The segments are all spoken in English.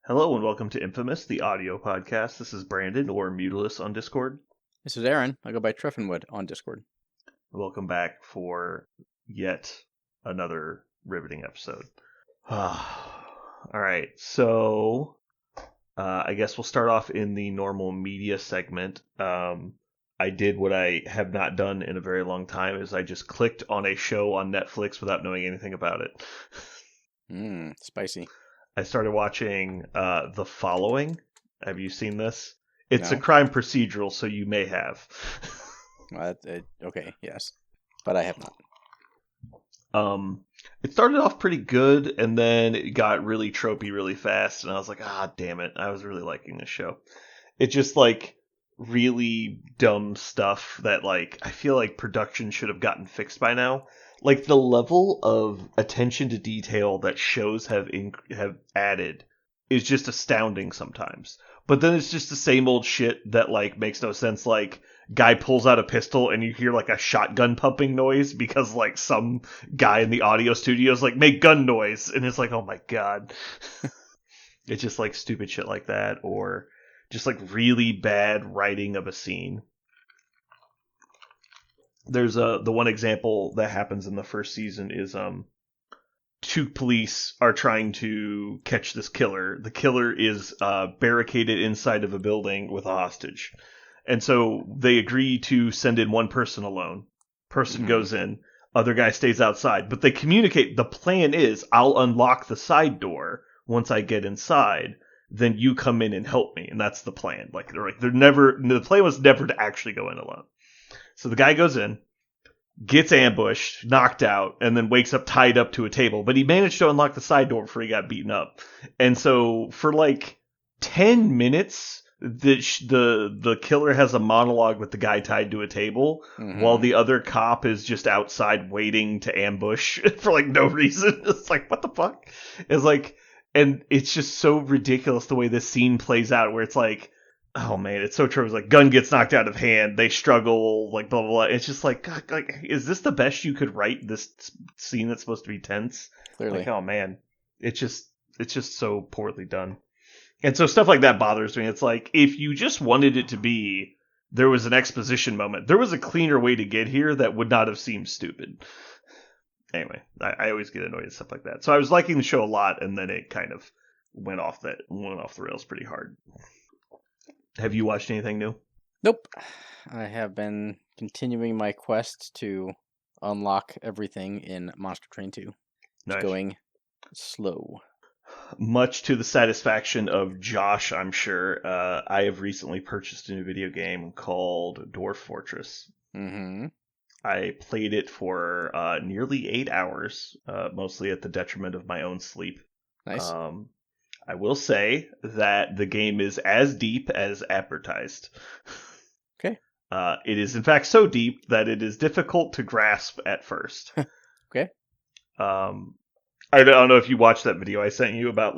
Hello and welcome to Infamous, the audio podcast. This is Brandon, or Mutilus on Discord. This is Aaron. I go by Treffinwood on Discord. Welcome back for yet another riveting episode. Alright, so I guess we'll start off in the normal media segment. I did what I have not done in a very long time, is I just clicked on a show on Netflix without knowing anything about it. Spicy. I started watching The Following. Have you seen this? It's a No. crime procedural, so you may have. Okay, yes. But I have not. It started off pretty good, and then it got really tropey really fast, and I was like, damn it. I was really liking this show. It's just, really dumb stuff that, I feel like production should have gotten fixed by now. Like, the level of attention to detail that shows have added is just astounding sometimes. But then it's just the same old shit that, makes no sense. Like, guy pulls out a pistol and you hear, a shotgun pumping noise because, some guy in the audio studio is make gun noise. And it's like, oh my god. It's just, stupid shit like that. Or just, really bad writing of a scene. There's the one example that happens in the first season is two police are trying to catch this killer. The killer is barricaded inside of a building with a hostage. And so they agree to send in one person alone. Person goes in, other guy stays outside. But they communicate, the plan is, I'll unlock the side door once I get inside. Then you come in and help me. And that's the plan. The plan was never to actually go in alone. So the guy goes in, gets ambushed, knocked out, and then wakes up tied up to a table. But he managed to unlock the side door before he got beaten up. And so for 10 minutes, the killer has a monologue with the guy tied to a table, while the other cop is just outside waiting to ambush for no reason. It's what the fuck? It's and it's just so ridiculous the way this scene plays out, where it's oh man, it's so true. It's gun gets knocked out of hand, they struggle, blah blah blah. It's just God, is this the best you could write this scene that's supposed to be tense? Clearly. Oh man, it's just so poorly done. And so stuff like that bothers me. It's if you just wanted it to be, there was an exposition moment, there was a cleaner way to get here that would not have seemed stupid. Anyway, I always get annoyed at stuff like that. So I was liking the show a lot, and then it kind of went off the rails pretty hard. Have you watched anything new? Nope. I have been continuing my quest to unlock everything in Monster Train 2. Nice. It's going slow. Much to the satisfaction of Josh, I'm sure, I have recently purchased a new video game called Dwarf Fortress. I played it for nearly 8 hours, mostly at the detriment of my own sleep. Nice. I will say that the game is as deep as advertised. Okay. It is, in fact, so deep that it is difficult to grasp at first. Okay. I don't know if you watched that video I sent you about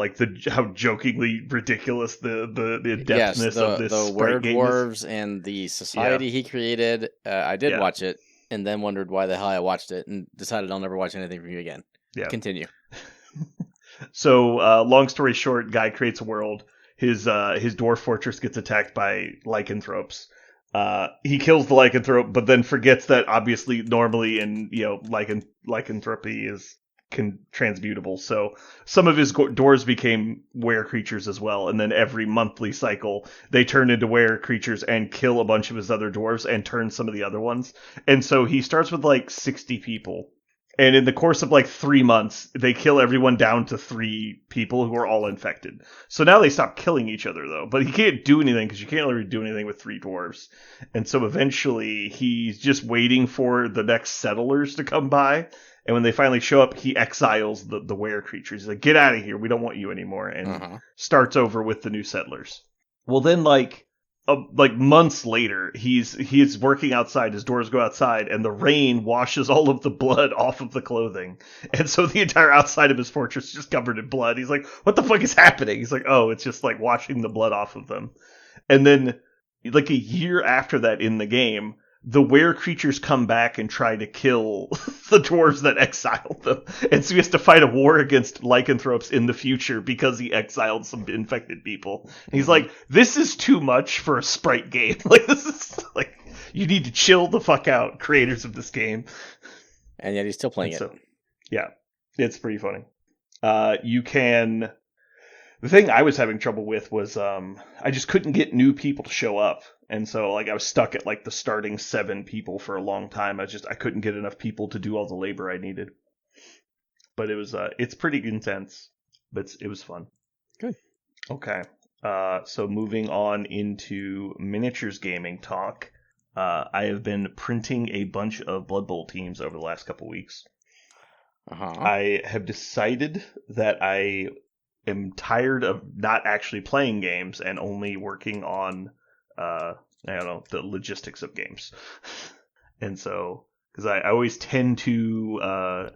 how jokingly ridiculous the depthness of this the sprite game werewolves and the society he created. I did watch it, and then wondered why the hell I watched it, and decided I'll never watch anything from you again. Yeah. Continue. So, long story short, guy creates a world. His dwarf fortress gets attacked by lycanthropes. He kills the lycanthrope, but then forgets that obviously normally in lycanthropy is transmutable. So some of his doors became were creatures as well, and then every monthly cycle they turn into were creatures and kill a bunch of his other dwarves and turn some of the other ones. And so he starts with 60 people. And in the course of 3 months, they kill everyone down to 3 people who are all infected. So now they stop killing each other, though. But he can't do anything because you can't really do anything with 3 dwarves. And so eventually, he's just waiting for the next settlers to come by. And when they finally show up, he exiles the were creatures. He's like, get out of here. We don't want you anymore. And starts over with the new settlers. Well, then, months later, he's working outside, his doors go outside, and the rain washes all of the blood off of the clothing. And so the entire outside of his fortress is just covered in blood. He's like, what the fuck is happening? He's like, oh, it's just washing the blood off of them. And then, a year after that in the game, the were creatures come back and try to kill the dwarves that exiled them. And so he has to fight a war against lycanthropes in the future because he exiled some infected people. And he's like, this is too much for a sprite game. Like, this is like, you need to chill the fuck out, creators of this game. And yet he's still playing it. So, yeah, it's pretty funny. You can... The thing I was having trouble with was I just couldn't get new people to show up. And so like I was stuck at like the starting 7 people for a long time. I couldn't get enough people to do all the labor I needed. But it's pretty intense, but it was fun. Good. Okay. So moving on into miniatures gaming talk. I have been printing a bunch of Blood Bowl teams over the last couple weeks. I have decided that I am tired of not actually playing games and only working on, the logistics of games. And so, because I always tend to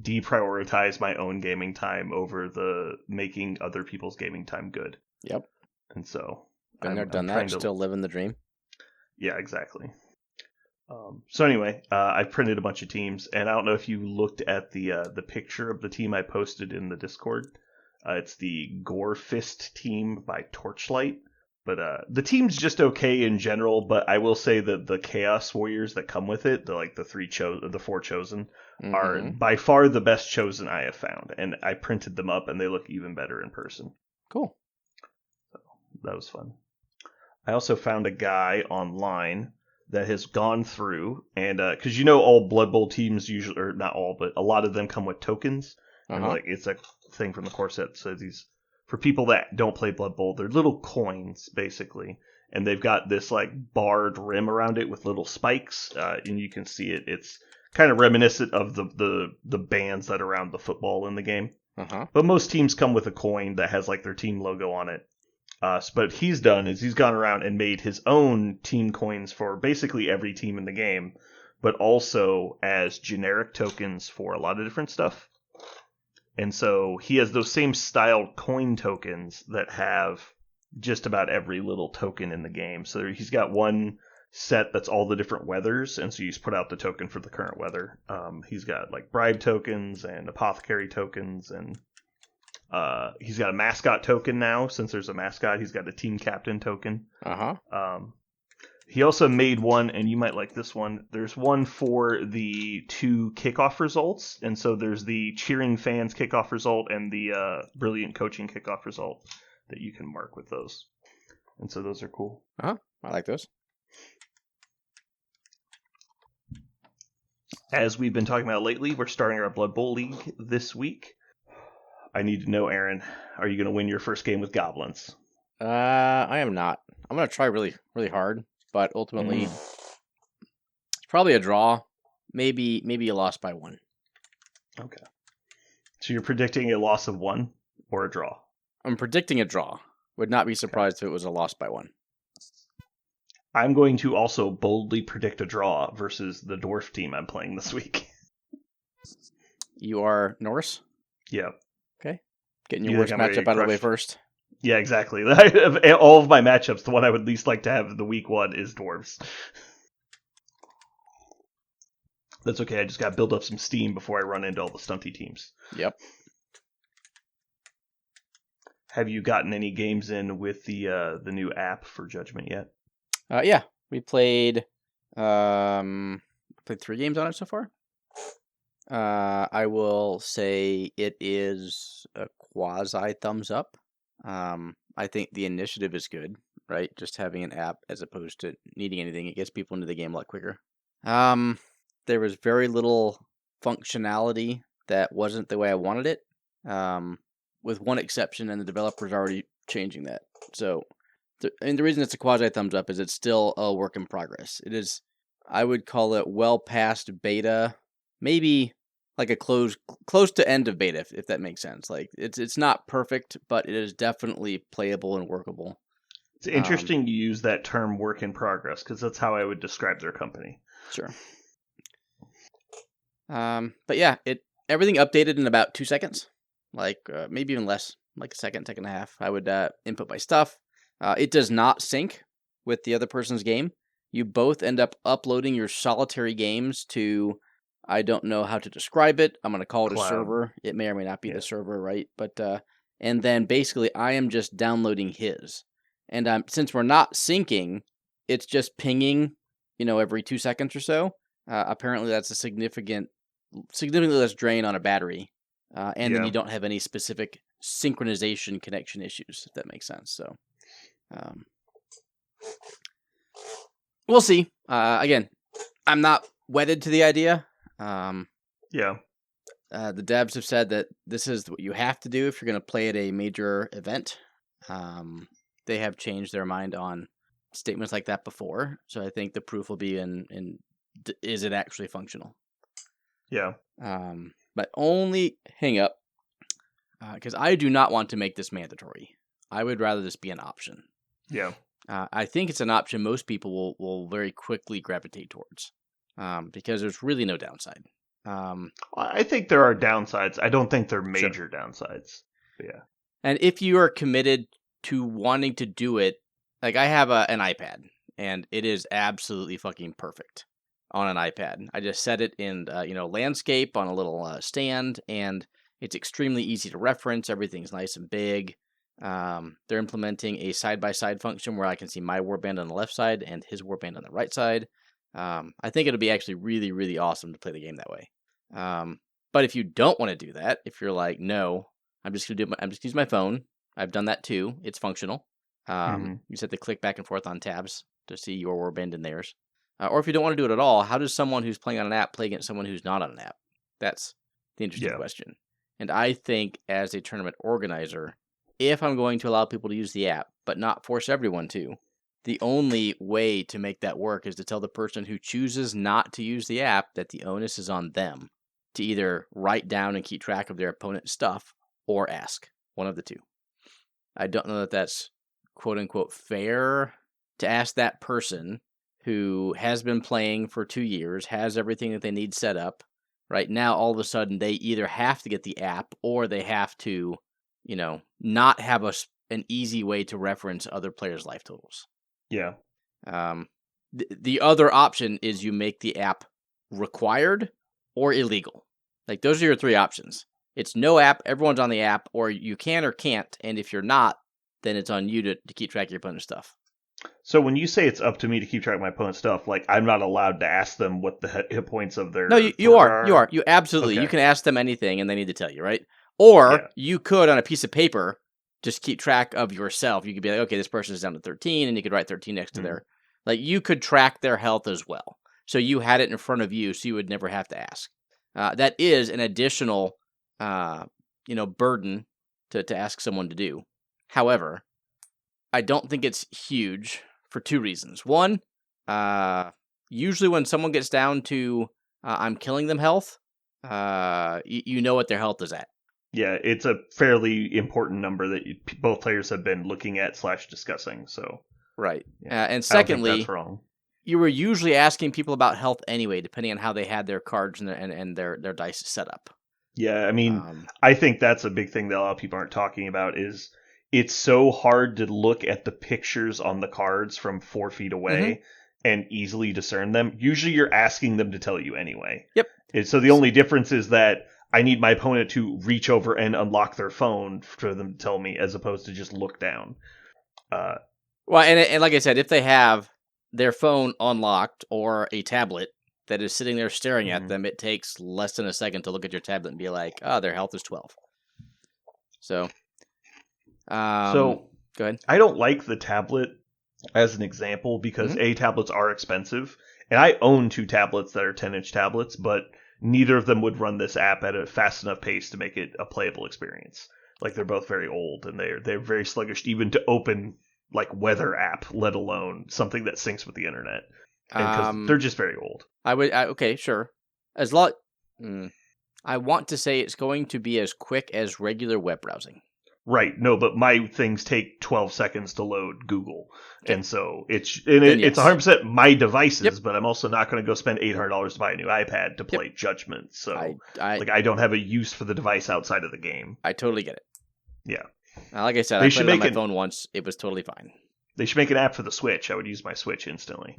deprioritize my own gaming time over the making other people's gaming time good. Yep. And so, Been there, done that. Still living the dream. Yeah, exactly. So anyway, I printed a bunch of teams, and I don't know if you looked at the picture of the team I posted in the Discord. It's the Gore Fist team by Torchlight. But the team's just okay in general, but I will say that the Chaos Warriors that come with it, the 4 chosen, are by far the best chosen I have found. And I printed them up, and they look even better in person. Cool. So that was fun. I also found a guy online that has gone through, and because all Blood Bowl teams usually, or not all, but a lot of them come with tokens. And like it's a thing from the core set. So these, for people that don't play Blood Bowl, they're little coins basically, and they've got this like barred rim around it with little spikes, and you can see it. It's kind of reminiscent of the bands that are around the football in the game. But most teams come with a coin that has like their team logo on it. But what he's done is he's gone around and made his own team coins for basically every team in the game, but also as generic tokens for a lot of different stuff. And so he has those same style coin tokens that have just about every little token in the game. So he's got one set that's all the different weathers, and so you just put out the token for the current weather. He's got like bribe tokens and apothecary tokens, and he's got a mascot token now. Since there's a mascot, he's got a team captain token. He also made one, and you might like this one. There's one for the 2 kickoff results, and so there's the cheering fans kickoff result and the brilliant coaching kickoff result that you can mark with those. And so those are cool. I like those. As we've been talking about lately, we're starting our Blood Bowl League this week. I need to know, Aaron, are you going to win your first game with goblins? I am not. I'm going to try really, really hard. But ultimately, it's probably a draw. Maybe a loss by 1. Okay. So you're predicting a loss of 1 or a draw? I'm predicting a draw. Would not be surprised if it was a loss by 1. I'm going to also boldly predict a draw versus the dwarf team I'm playing this week. You are Norse? Yeah. Okay. Getting your worst matchup out of the way first. Yeah, exactly. Of all of my matchups, the one I would least like to have the week 1 is dwarves. That's okay. I just got to build up some steam before I run into all the stunty teams. Yep. Have you gotten any games in with the new app for Judgment yet? Yeah, we played 3 games on it so far. I will say it is a quasi thumbs up. I think the initiative is good, right? Just having an app as opposed to needing anything. It gets people into the game a lot quicker. There was very little functionality that wasn't the way I wanted it, with one exception, and the developer's already changing that. So, the reason it's a quasi thumbs up is it's still a work in progress. It is, I would call it well past beta, maybe like a close to end of beta, if that makes sense. Like it's not perfect, but it is definitely playable and workable. It's interesting you use that term "work in progress" because that's how I would describe their company. Sure. But yeah, everything updated in about 2 seconds, like maybe even less, like a second and a half. I would input my stuff. It does not sync with the other person's game, you both end up uploading your solitary games to, I don't know how to describe it. I'm going to call it a Cloud. server. It may or may not be Yeah. the server, right? But and then basically I am just downloading his. And since we're not syncing, it's just pinging, every 2 seconds or so. Apparently that's a significantly less drain on a battery. And then Yeah. you don't have any specific synchronization connection issues, if that makes sense. So we'll see. Again, I'm not wedded to the idea. Yeah. The devs have said that this is what you have to do if you're going to play at a major event. They have changed their mind on statements like that before, so I think the proof will be in is it actually functional? Yeah. But only hang up because I do not want to make this mandatory. I would rather this be an option. Yeah. I think it's an option most people will very quickly gravitate towards because there's really no downside. I think there are downsides. I don't think they're major downsides. But yeah. And if you are committed to wanting to do it, like I have an iPad, and it is absolutely fucking perfect on an iPad. I just set it in, landscape on a little stand, and it's extremely easy to reference. Everything's nice and big. They're implementing a side-by-side function where I can see my warband on the left side and his warband on the right side. I think it'll be actually really, really awesome to play the game that way. But if you don't want to do that, if you're like, no, I'm just gonna use my phone. I've done that too. It's functional. You just have to click back and forth on tabs to see your warband and theirs. Or if you don't want to do it at all, how does someone who's playing on an app play against someone who's not on an app? That's the interesting question. And I think as a tournament organizer, if I'm going to allow people to use the app, but not force everyone to, the only way to make that work is to tell the person who chooses not to use the app that the onus is on them to either write down and keep track of their opponent's stuff or ask. One of the two. I don't know that that's quote-unquote fair to ask that person who has been playing for 2 years, has everything that they need set up. Right now, all of a sudden, they either have to get the app or they have to, not have an easy way to reference other players' life totals. Yeah. The other option is you make the app required or illegal. Like, those are your 3 options. It's no app, everyone's on the app, or you can or can't, and if you're not, then it's on you to keep track of your opponent's stuff. So when you say it's up to me to keep track of my opponent's stuff, like I'm not allowed to ask them what the hit points of their... No, you are. You absolutely. Okay. You can ask them anything, and they need to tell you, right? Or you could, on a piece of paper, just keep track of yourself. You could be like, okay, this person is down to 13, and you could write 13 next to their... Like, you could track their health as well. So you had it in front of you, so you would never have to ask. That is an additional, burden to ask someone to do. However, I don't think it's huge for 2 reasons. One, usually when someone gets down to I'm killing them health, you know what their health is at. Yeah, it's a fairly important number that both players have been looking at / discussing. So right, and secondly, I don't think that's wrong. You were usually asking people about health anyway, depending on how they had their cards and their dice set up. Yeah, I mean, I think that's a big thing that a lot of people aren't talking about is it's so hard to look at the pictures on the cards from 4 feet away and easily discern them. Usually you're asking them to tell you anyway. Yep. And so the only difference is that I need my opponent to reach over and unlock their phone for them to tell me as opposed to just look down. Well, and like I said, if they have their phone unlocked or a tablet that is sitting there staring at them, it takes less than a second to look at your tablet and be like, oh, their health is 12. So, go ahead. I don't like the tablet as an example because tablets are expensive, and I own 2 tablets that are 10-inch tablets, but neither of them would run this app at a fast enough pace to make it a playable experience. Like, they're both very old, and they're very sluggish even to open like weather app, let alone something that syncs with the internet. Because they're just very old. Okay, sure. As long, I want to say it's going to be as quick as regular web browsing. Right. No, but my things take 12 seconds to load Google. Okay. And so it's 100% my devices, but I'm also not going to go spend $800 to buy a new iPad to play Judgment. So I don't have a use for the device outside of the game. I totally get it. Yeah. Like I said, I played it on my phone once. It was totally fine. They should make an app for the Switch. I would use my Switch instantly.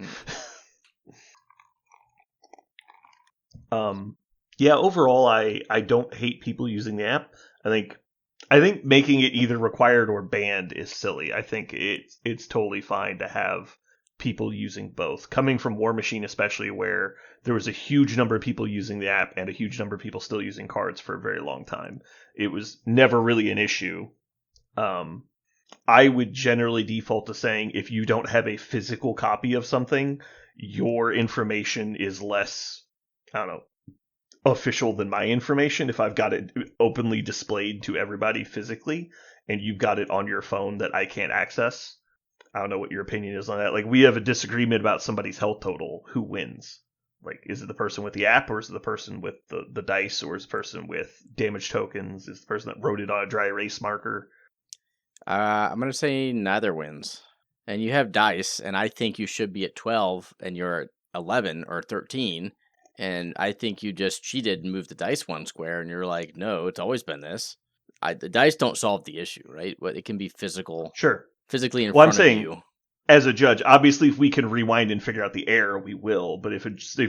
Yeah, overall, I don't hate people using the app. I think making it either required or banned is silly. I think it's totally fine to have people using both. Coming from War Machine, especially where there was a huge number of people using the app and a huge number of people still using cards for a very long time, it was never really an issue. I would generally default to saying if you don't have a physical copy of something, your information is less, I don't know, official than my information if I've got it openly displayed to everybody physically and you've got it on your phone that I can't access. I don't know what your opinion is on that. Like, we have a disagreement about somebody's health total. Who wins? Like, is it the person with the app, or is it the person with the dice, or is it the person with damage tokens? Is it the person that wrote it on a dry erase marker? I'm going to say neither wins. And you have dice, and I think you should be at 12, and you're at 11 or 13. And I think you just cheated and moved the dice one square, and you're like, no, it's always been this. The dice don't solve the issue, right? But it can be physical. Sure. Physically in Well, front I'm saying, of you. as a judge, obviously, if we can rewind and figure out the error, we will. But if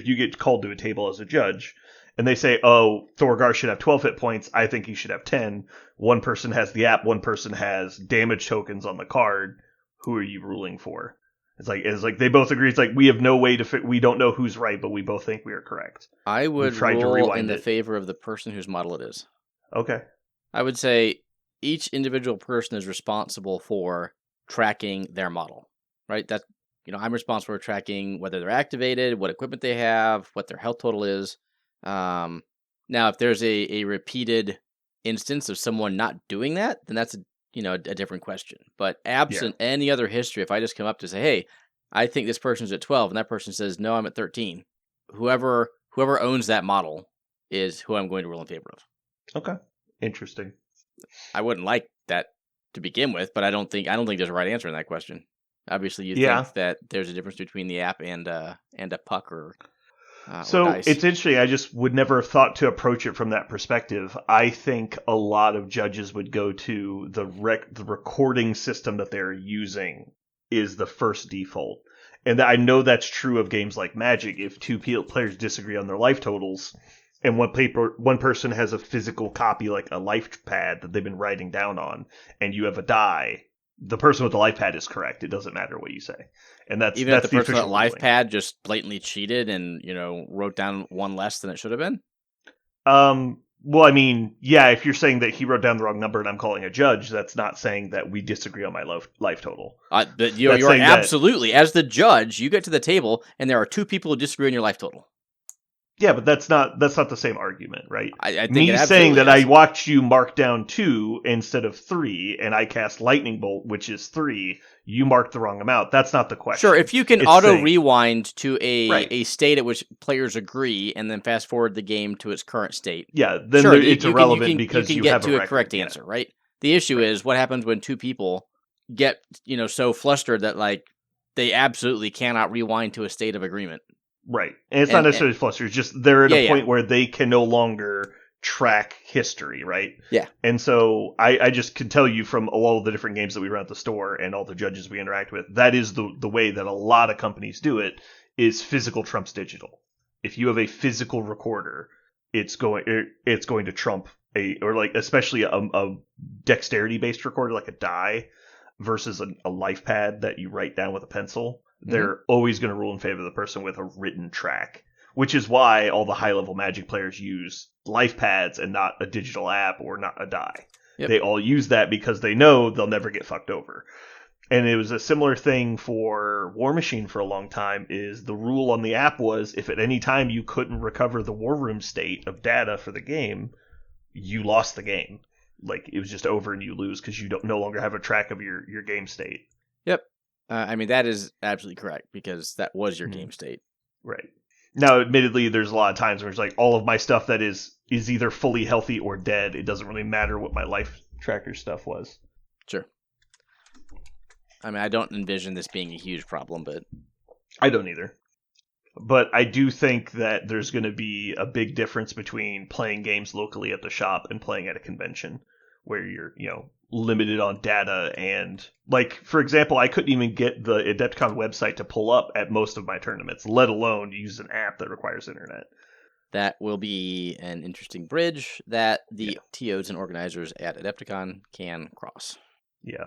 you get called to a table as a judge, and they say, oh, Thorgar should have 12 hit points, I think he should have 10. One person has the app, one person has damage tokens on the card. Who are you ruling for? It's like they both agree. It's like we have no way to we don't know who's right, but we both think we are correct. I would tried to rule rewind in the it. favor of the person whose model it is. Okay. I would say each individual person is responsible for tracking their model, right? That, I'm responsible for tracking whether they're activated, what equipment they have, what their health total is. Now, if there's a repeated instance of someone not doing that, then that's a different question. But absent any other history, if I just come up to say, hey, I think this person's at 12, and that person says, no, I'm at 13, whoever owns that model is who I'm going to rule in favor of. Okay. Interesting. I wouldn't like that to begin with, but I don't think there's a right answer in that question. Obviously, you think that there's a difference between the app and a puck or dice. It's interesting. I just would never have thought to approach it from that perspective. I think a lot of judges would go to the recording system that they're using is the first default. And I know that's true of games like Magic. If two players disagree on their life totals, and one person has a physical copy, like a life pad that they've been writing down on, and you have a die, the person with the life pad is correct. It doesn't matter what you say. And that's even if the person with the the life pad just blatantly cheated and wrote down one less than it should have been. Well, I mean, yeah, if you're saying that he wrote down the wrong number and I'm calling a judge, that's not saying that we disagree on my life total. But you're absolutely, as the judge, you get to the table and there are two people who disagree on your life total. Yeah, but that's not the same argument, right? I think me saying that I watched you mark down 2 instead of 3, and I cast Lightning Bolt, which is 3. You marked the wrong amount. That's not the question. Sure, if you can rewind to a state at which players agree, and then fast forward the game to its current state. Yeah, then it's irrelevant because you get have to a correct answer, right? The issue is what happens when two people get so flustered that like they absolutely cannot rewind to a state of agreement. Right. And it's not necessarily fluster. It's just they're at a point where they can no longer track history, right? Yeah. And so I just can tell you from all of the different games that we run at the store and all the judges we interact with, that is the way that a lot of companies do it, is physical trumps digital. If you have a physical recorder, it's going to trump especially a dexterity-based recorder like a die versus a life pad that you write down with a pencil. They're always going to rule in favor of the person with a written track, which is why all the high-level Magic players use life pads and not a digital app or not a die. Yep. They all use that because they know they'll never get fucked over. And it was a similar thing for War Machine for a long time, is the rule on the app was if at any time you couldn't recover the War Room state of data for the game, you lost the game. Like, it was just over and you lose because you no longer have a track of your game state. Yep. I mean, that is absolutely correct because that was your game state. Right. Now, admittedly, there's a lot of times where it's like all of my stuff that is either fully healthy or dead. It doesn't really matter what my life tracker stuff was. Sure. I mean, I don't envision this being a huge problem, but... I don't either. But I do think that there's going to be a big difference between playing games locally at the shop and playing at a convention where you're, limited on data. And, like, for example, I couldn't even get the Adepticon website to pull up at most of my tournaments, let alone use an app that requires internet. That will be an interesting bridge that the TOs and organizers at Adepticon can cross. Yeah.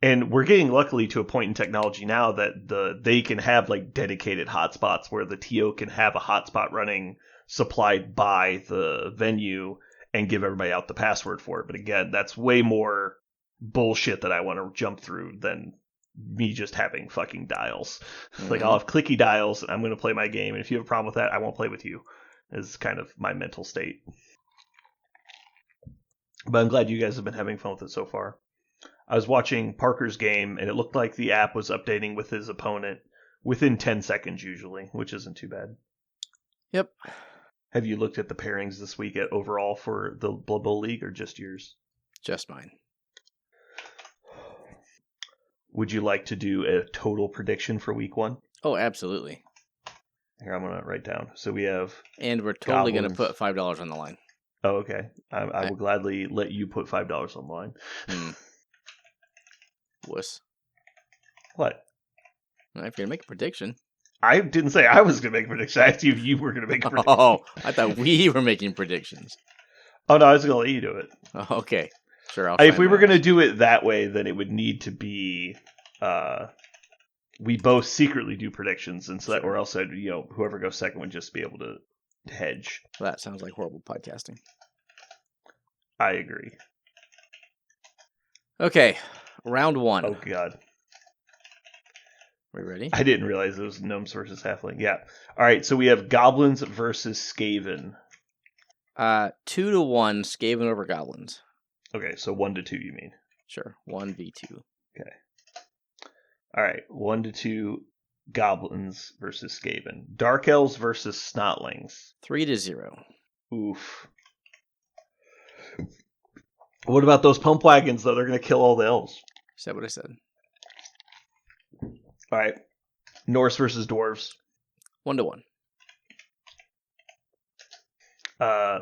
And we're getting luckily to a point in technology now that they can have like dedicated hotspots where the TO can have a hotspot running supplied by the venue and give everybody out the password for it. But again, that's way more bullshit that I want to jump through than me just having fucking dials. Like, I'll have clicky dials and I'm going to play my game. And if you have a problem with that, I won't play with you, is kind of my mental state. But I'm glad you guys have been having fun with it so far. I was watching Parker's game, and it looked like the app was updating with his opponent within 10 seconds usually, which isn't too bad. Yep. Have you looked at the pairings this week at overall for the Blood Bowl League, or just yours? Just mine. Would you like to do a total prediction for week 1? Oh, absolutely. Here, I'm going to write down. So we have... And we're totally going to put $5 on the line. Oh, okay. I will gladly let you put $5 on the line. Wuss. What? Well, if you're going to make a prediction. I didn't say I was going to make a prediction. I asked you if you were going to make a prediction. Oh, I thought we were making predictions. Oh, no, I was going to let you do it. Oh, okay. Sure. If we were going to do it that way, then it would need to be... we both secretly do predictions, and so that, or else whoever goes second would just be able to hedge. Well, that sounds like horrible podcasting. I agree. Okay, round 1. Oh god. Are we ready? I didn't realize it was gnomes versus halfling. Yeah. All right, so we have goblins versus Skaven. 2-1 Skaven over goblins. Okay, so 1-2 you mean? Sure, 1v2. Okay. All right, 1-2 goblins versus Skaven. Dark elves versus snotlings. 3-0. Oof. What about those pump wagons, though? They're going to kill all the elves. Is that what I said? All right. Norse versus dwarves. 1-1.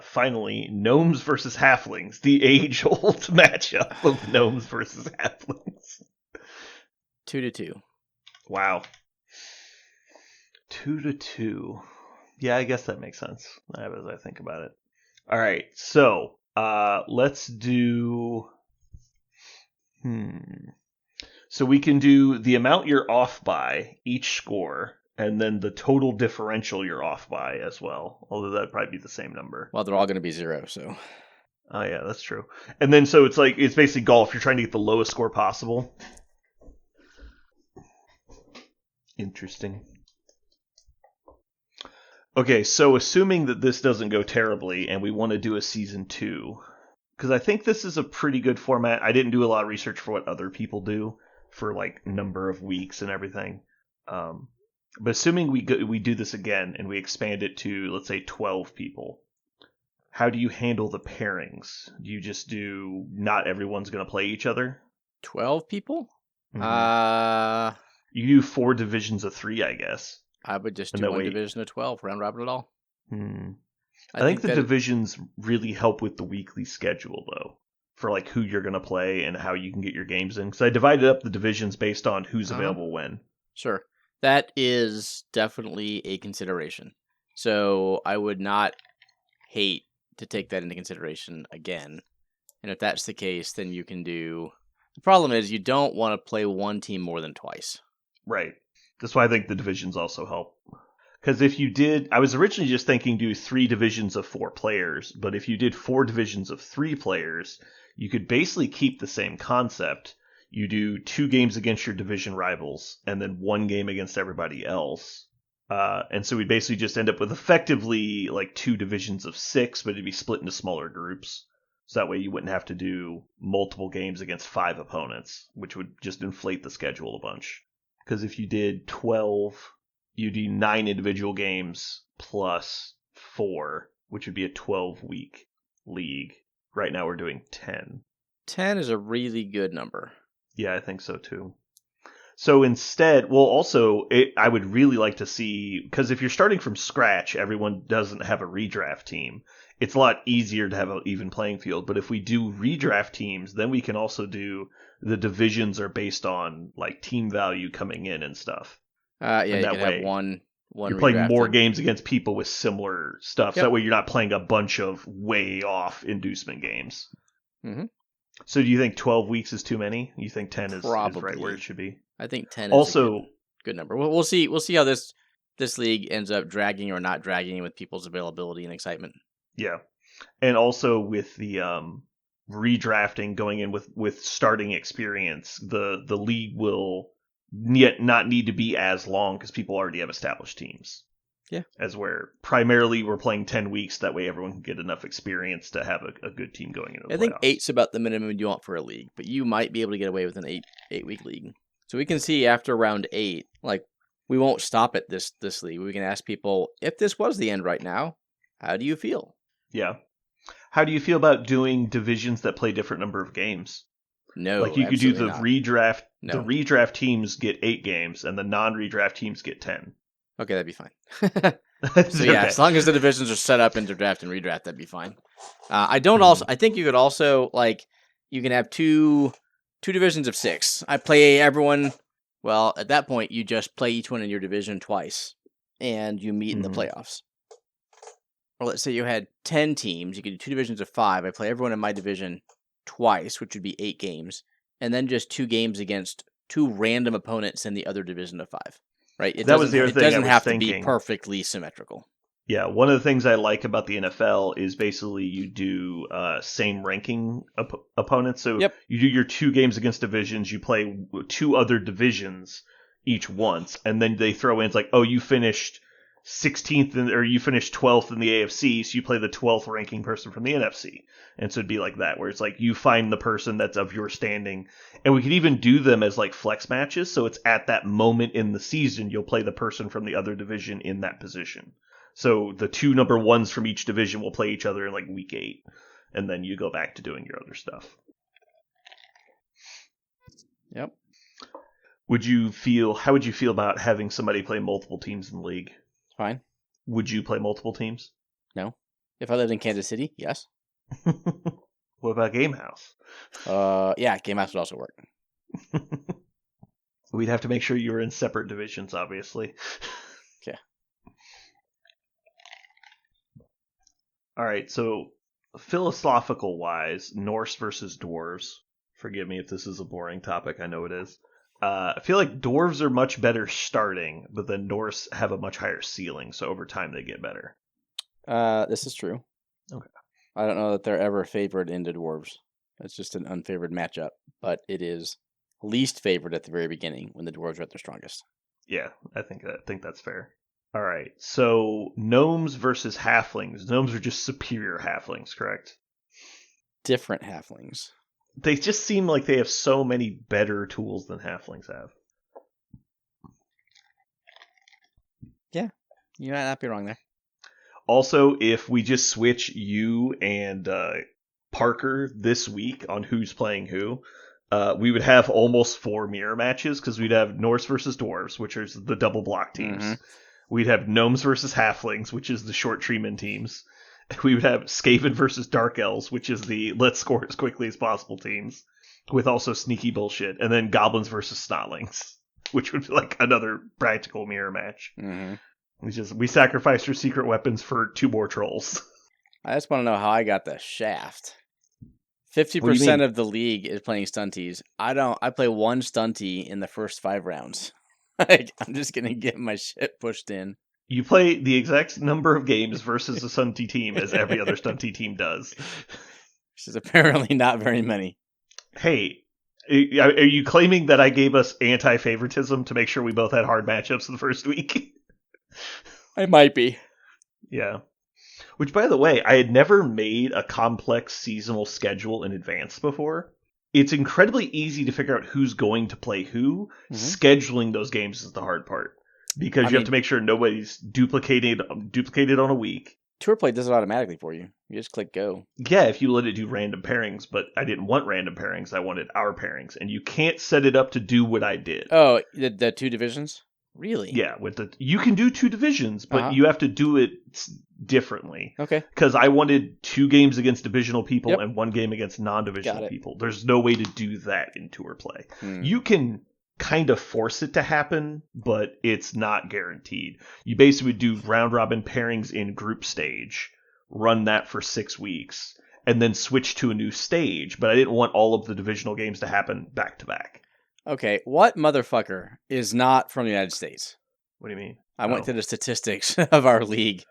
Finally, gnomes versus halflings. The age-old matchup of gnomes versus halflings. 2-2. Wow. 2-2. Yeah, I guess that makes sense as I think about it. All right, so let's do... So we can do the amount you're off by, each score, and then the total differential you're off by as well. Although that'd probably be the same number. Well, they're all going to be 0, so... Oh, yeah, that's true. And then, so it's basically golf. You're trying to get the lowest score possible. Interesting. Okay, so assuming that this doesn't go terribly and we want to do a season 2, because I think this is a pretty good format. I didn't do a lot of research for what other people do for like number of weeks and everything. But assuming we do this again and we expand it to, let's say, 12 people, how do you handle the pairings? Do you just do not everyone's going to play each other? 12 people? Mm-hmm. You do 4 divisions of 3, I guess. I would just do one division of 12, round robin it all. I think the divisions really help with the weekly schedule, though, for like who you're going to play and how you can get your games in. Because I divided up the divisions based on who's available when. Sure. That is definitely a consideration. So I would not hate to take that into consideration again. And if that's the case, then you can do... The problem is you don't want to play one team more than twice. Right. That's why I think the divisions also help. Because if you did... I was originally just thinking do 3 divisions of 4 players, but if you did 4 divisions of 3 players, you could basically keep the same concept. You do 2 games against your division rivals, and then 1 game against everybody else. And so we'd basically just end up with effectively like 2 divisions of 6, but it'd be split into smaller groups. So that way you wouldn't have to do multiple games against 5 opponents, which would just inflate the schedule a bunch. Because if you did 12, you do 9 individual games plus 4, which would be a 12-week league. Right now we're doing 10. 10 is a really good number. Yeah, I think so too. So instead, well, also, I would really like to see, because if you're starting from scratch, everyone doesn't have a redraft team. it's a lot easier to have an even playing field. But if we do redraft teams, then we can also do the divisions are based on like team value coming in and stuff. Yeah, And you that could have way one you're playing more redrafted. games against people with similar stuff. So Yep. that way you're not playing a bunch of way off inducement games. Mm-hmm. So do you think 12 weeks is too many? You think 10 is right where Probably. it should be? I think 10 is a Also, good number. We'll see. We'll see how this league ends up dragging or not dragging with people's availability and excitement. yeah. And also with the redrafting going in with starting experience, the league will yet not need to be as long because people already have established teams. Yeah. As where primarily we're playing 10 weeks, that way everyone can get enough experience to have a good team going into the I think playoffs. 8's about the minimum you want for a league, but you might be able to get away with an 8-week league. So we can see after round 8, like we won't stop at this league. We can ask people, if this was the end right now, how do you feel? Yeah. How do you feel about doing divisions that play different number of games? No, like you could do the not. redraft. No. The redraft teams get 8 games, and the non-redraft teams get 10. Okay, that'd be fine. So yeah, as long as the divisions are set up into draft and redraft, that'd be fine. I think you could also like you can have two divisions of 6. I play everyone. Well, at that point, you just play each one in your division twice, and you meet in the playoffs. Or let's say you had 10 teams. You could do 2 divisions of 5. I play everyone in my division twice, which would be 8 games, and then just 2 games against 2 random opponents in the other division of 5. Right? It doesn't have to be perfectly symmetrical. Yeah, one of the things I like about the NFL is basically you do same ranking opponents. So you do your 2 games against divisions, you play 2 other divisions each once, and then they throw in, it's like, oh, you finished 16th or you finished 12th in the AFC, so you play the 12th ranking person from the NFC. And so it'd be like that, where it's like you find the person that's of your standing. And we could even do them as like flex matches, so it's at that moment in the season you'll play the person from the other division in that position. So the 2 number 1s from each division will play each other in like week 8, and then you go back to doing your other stuff. Yep. How would you feel about having somebody play multiple teams in the league? Fine. Would you play multiple teams? No. If I lived in Kansas City, yes. What about Game House? Yeah, Game House would also work. We'd have to make sure you were in separate divisions, obviously. Yeah. All right, so philosophical wise, Norse versus dwarves. Forgive me if this is a boring topic, I know it is. I feel like dwarves are much better starting, but then Norse have a much higher ceiling, so over time they get better. This is true. Okay. I don't know that they're ever favored into dwarves. It's just an unfavored matchup, but it is least favored at the very beginning when the dwarves are at their strongest. Yeah, I think that's fair. All right, so gnomes versus halflings. Gnomes are just superior halflings, correct? Different halflings. They just seem like they have so many better tools than halflings have. Yeah, you might not be wrong there. Also, if we just switch you and Parker this week on who's playing who, we would have almost 4 mirror matches because we'd have Norse versus dwarves, which are the double block teams. Mm-hmm. We'd have gnomes versus halflings, which is the short treeman teams. We would have Skaven versus Dark Elves, which is the let's score as quickly as possible teams, with also sneaky bullshit. And then Goblins versus Snotlings, which would be like another practical mirror match. Mm-hmm. We sacrificed our secret weapons for 2 more trolls. I just want to know how I got the shaft. 50% of the league is playing stunties. I play 1 stunty in the first 5 rounds. I'm just going to get my shit pushed in. You play the exact number of games versus a stunty team as every other stunty team does. Which is apparently not very many. Hey, are you claiming that I gave us anti-favoritism to make sure we both had hard matchups in the first week? I might be. Yeah. Which, by the way, I had never made a complex seasonal schedule in advance before. It's incredibly easy to figure out who's going to play who. Mm-hmm. Scheduling those games is the hard part. Because you have to make sure nobody's duplicated on a week. Tour Play does it automatically for you. You just click go. Yeah, if you let it do random pairings, but I didn't want random pairings. I wanted our pairings. And you can't set it up to do what I did. Oh, the 2 divisions? Really? Yeah, you can do 2 divisions, but you have to do it differently. Okay. Because I wanted 2 games against divisional people Yep. and 1 game against non-divisional Got it. people. There's no way to do that in tour play. Hmm. You can kind of force it to happen, but it's not guaranteed. You basically do round robin pairings in group stage, run that for 6 weeks, and then switch to a new stage. But I didn't want all of the divisional games to happen back to back. Okay, what motherfucker is not from the United States? What do you mean? I went to the statistics of our league.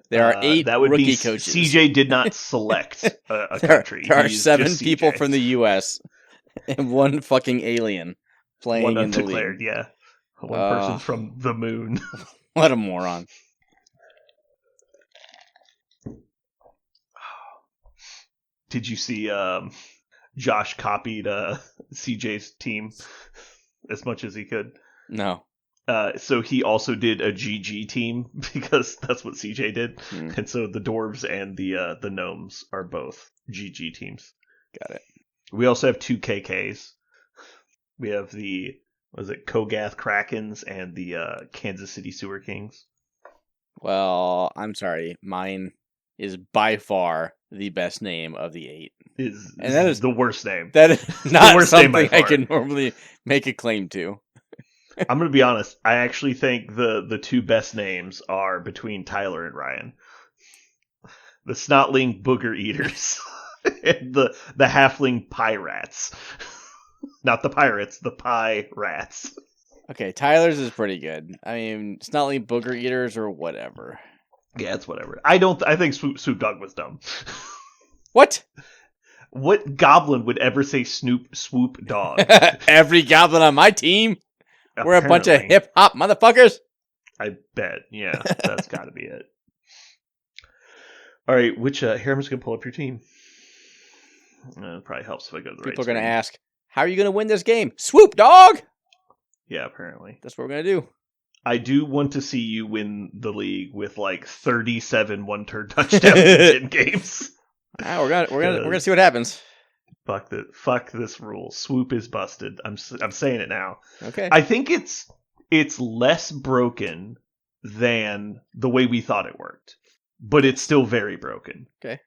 There are 8 that would rookie be coaches. CJ did not select a country. There are He's 7 just people CJ. from the U.S. and 1 fucking alien playing One in the undeclared, league. yeah. One person from the moon. What a moron. Did you see Josh copied CJ's team as much as he could? No. So he also did a GG team because that's what CJ did. And so the dwarves and the gnomes are both GG teams. Got it. We also have 2 KKs. We have the Kogath Krakens and the Kansas City Sewer Kings. Well, I'm sorry. Mine is by far the best name of the 8. And that is the worst name. That is not the worst name by something I far. can normally make a claim to. I'm going to be honest. I actually think the 2 best names are between Tyler and Ryan. The Snotling Booger Eaters and the Halfling Pie Rats. Not the pirates, the pie rats. Okay, Tyler's is pretty good. I mean, Snotling Booger Eaters or whatever. Yeah, it's whatever. I think Swoop Dog was dumb. What? What goblin would ever say Swoop Dog? Every goblin on my team. We're a bunch of hip hop motherfuckers. I bet. Yeah, that's got to be it. All right, here I'm just gonna pull up your team. It probably helps if I go to the right. People are gonna ask, "How are you gonna win this game?" Swoop Dog. Yeah, apparently. That's what we're gonna do. I do want to see you win the league with like 37 one-turn touchdowns in games. We're gonna see what happens. Fuck this rule. Swoop is busted. I'm saying it now. Okay. I think it's less broken than the way we thought it worked, but it's still very broken. Okay.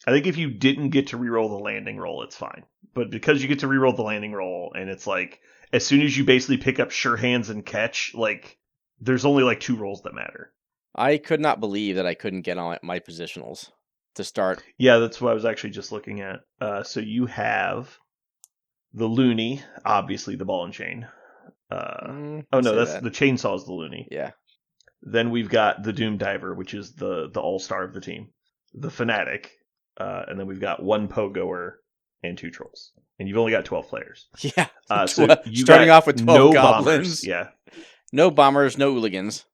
I think if you didn't get to reroll the landing roll, it's fine. But because you get to reroll the landing roll, and it's like as soon as you basically pick up sure hands and catch, like there's only like 2 rolls that matter. I could not believe that I couldn't get on my positionals to start. Yeah, that's what I was actually just looking at. So you have the Looney, obviously the ball and chain. That's the chainsaw is the Looney. Yeah. Then we've got the Doom Diver, which is the all-star of the team. The Fanatic. And then we've got 1 Pogoer and 2 Trolls. And you've only got 12 players. Yeah. So you starting off with 12 no goblins. Bombers. Yeah. No bombers, no hooligans.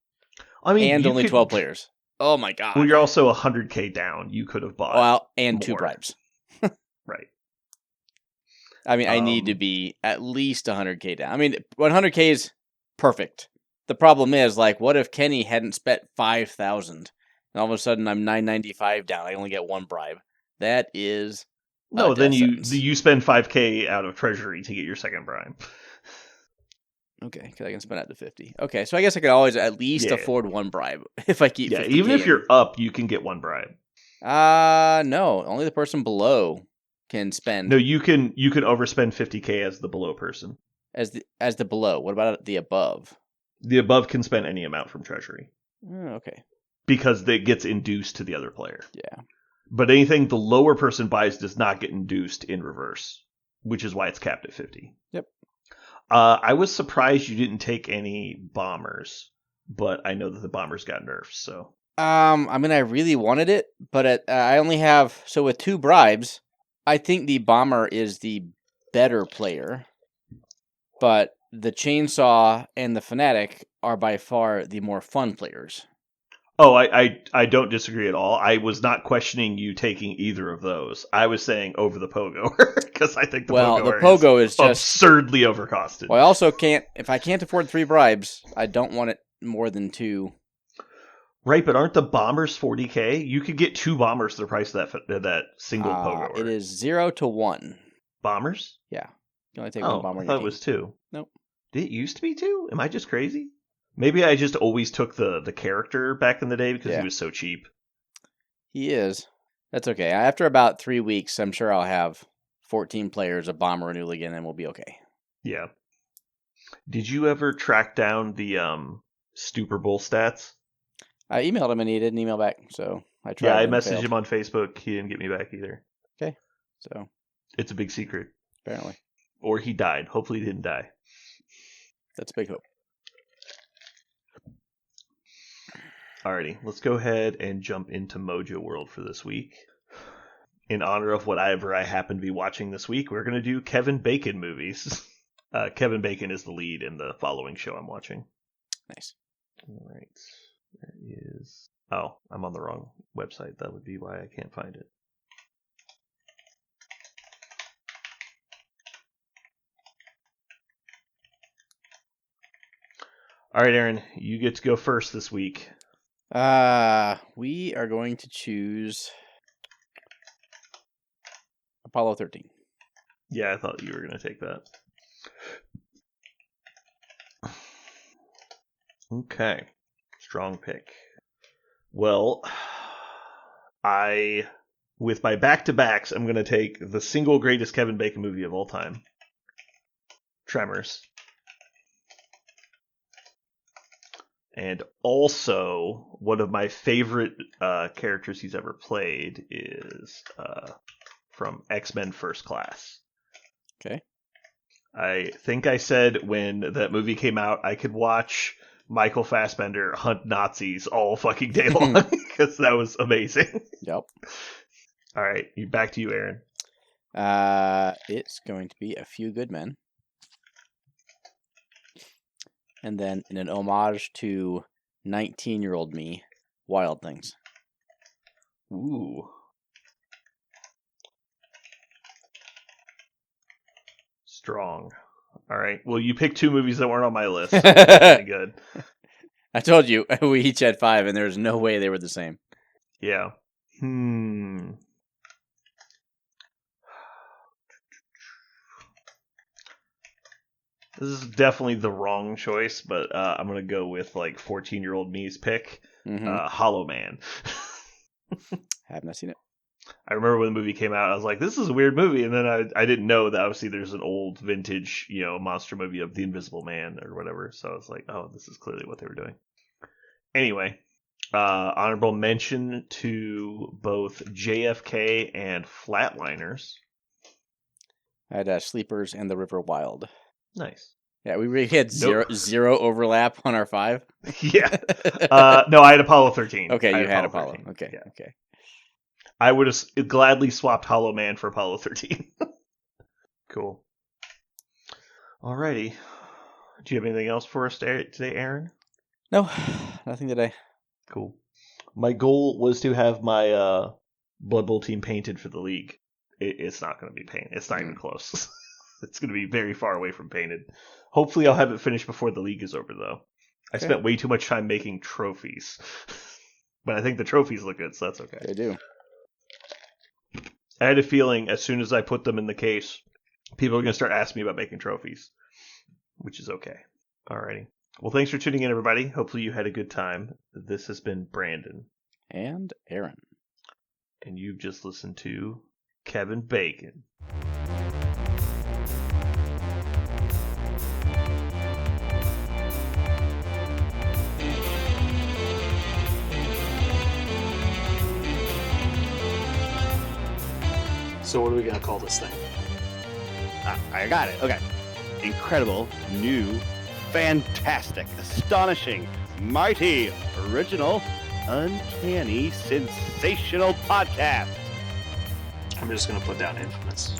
I mean, and only 12 players. Oh my god. Well, you're also 100k down. You could have bought. Well, and more. 2 bribes. Right. I mean, I need to be at least 100k down. I mean, 100k is perfect. The problem is, like, what if Kenny hadn't spent 5,000 and all of a sudden I'm 995 down? I only get 1 bribe. That is no. Then you spend 5k out of treasury to get your second bribe. Okay, because I can spend out to 50. Okay, so I guess I could always at least afford 1 bribe if I keep. Yeah, even if you're up, you can get 1 bribe. No, only the person below can spend. No, you can overspend 50k as the below person. As the below. What about the above? The above can spend any amount from treasury. Oh, okay. Because it gets induced to the other player. Yeah. But anything the lower person buys does not get induced in reverse, which is why it's capped at 50. Yep. I was surprised you didn't take any bombers, but I know that the bombers got nerfed, so. I mean, I really wanted it, but I only have... So with 2 bribes, I think the bomber is the better player, but the chainsaw and the fanatic are by far the more fun players. Oh, I don't disagree at all. I was not questioning you taking either of those. I was saying over the Pogo, because I think the Pogo is just absurdly overcosted. Well, I also can't, if I can't afford 3 bribes, I don't want it more than 2. Right, but aren't the bombers 40k? You could get 2 bombers for the price of that single Pogo. It is 0 to 1. Bombers? Yeah. You only take 1 bomber. I thought it was 2. Nope. Did it used to be 2? Am I just crazy? Maybe I just always took the character back in the day because Yeah. he was so cheap. He is. That's okay. After about 3 weeks, I'm sure I'll have 14 players, a bomber, and hooligan, and we'll be okay. Yeah. Did you ever track down the Super Bowl stats? I emailed him and he didn't email back, so I tried. Yeah, I and messaged failed. him on Facebook. He didn't get me back either. Okay, so It's a big secret. apparently. Or he died. Hopefully he didn't die. That's a big hope. Alrighty, let's go ahead and jump into Mojo World for this week. In honor of whatever I happen to be watching this week, we're going to do Kevin Bacon movies. Kevin Bacon is the lead in the following show I'm watching. Nice. All right. There is... Oh, I'm on the wrong website. That would be why I can't find it. All right, Aaron, you get to go first this week. We are going to choose Apollo 13. Yeah, I thought you were going to take that. Okay. Strong pick. Well, with my back-to-backs, I'm going to take the single greatest Kevin Bacon movie of all time, Tremors. And also, one of my favorite characters he's ever played is from X-Men First Class. Okay. I think I said when that movie came out, I could watch Michael Fassbender hunt Nazis all fucking day long because that was amazing. Yep. All right, back to you, Aaron. It's going to be A Few Good Men. And then in an homage to 19-year-old me, Wild Things. Ooh. Strong. All right. Well, you picked two movies that weren't on my list. So that's pretty good. I told you, we each had 5, and there's no way they were the same. Yeah. This is definitely the wrong choice, but I'm going to go with like 14-year-old me's pick, Hollow Man. Have not seen it. I remember when the movie came out, I was like, this is a weird movie. And then I didn't know that obviously there's an old vintage, monster movie of The Invisible Man or whatever. So I was like, oh, this is clearly what they were doing. Anyway, honorable mention to both JFK and Flatliners. I had Sleepers and The River Wild. Nice. Yeah, we really had zero overlap on our 5. Yeah. No, I had Apollo 13. Okay, you had Apollo. 13. Okay, yeah. Okay. I would have gladly swapped Hollow Man for Apollo 13. Cool. Alrighty. Do you have anything else for us today, Aaron? No, nothing today. Cool. My goal was to have my Blood Bowl team painted for the league. It's not going to be painted. It's not even close. It's going to be very far away from painted. Hopefully I'll have it finished before the league is over, though. I spent way too much time making trophies. But I think the trophies look good, so that's okay. They do. I had a feeling as soon as I put them in the case, people are going to start asking me about making trophies, which is okay. Alrighty. Well, thanks for tuning in, everybody. Hopefully you had a good time. This has been Brandon. And Aaron. And you've just listened to Kevin Bacon. So what are we going to call this thing? I got it. Okay. Incredible, new, fantastic, astonishing, mighty, original, uncanny, sensational podcast. I'm just going to put down infamous.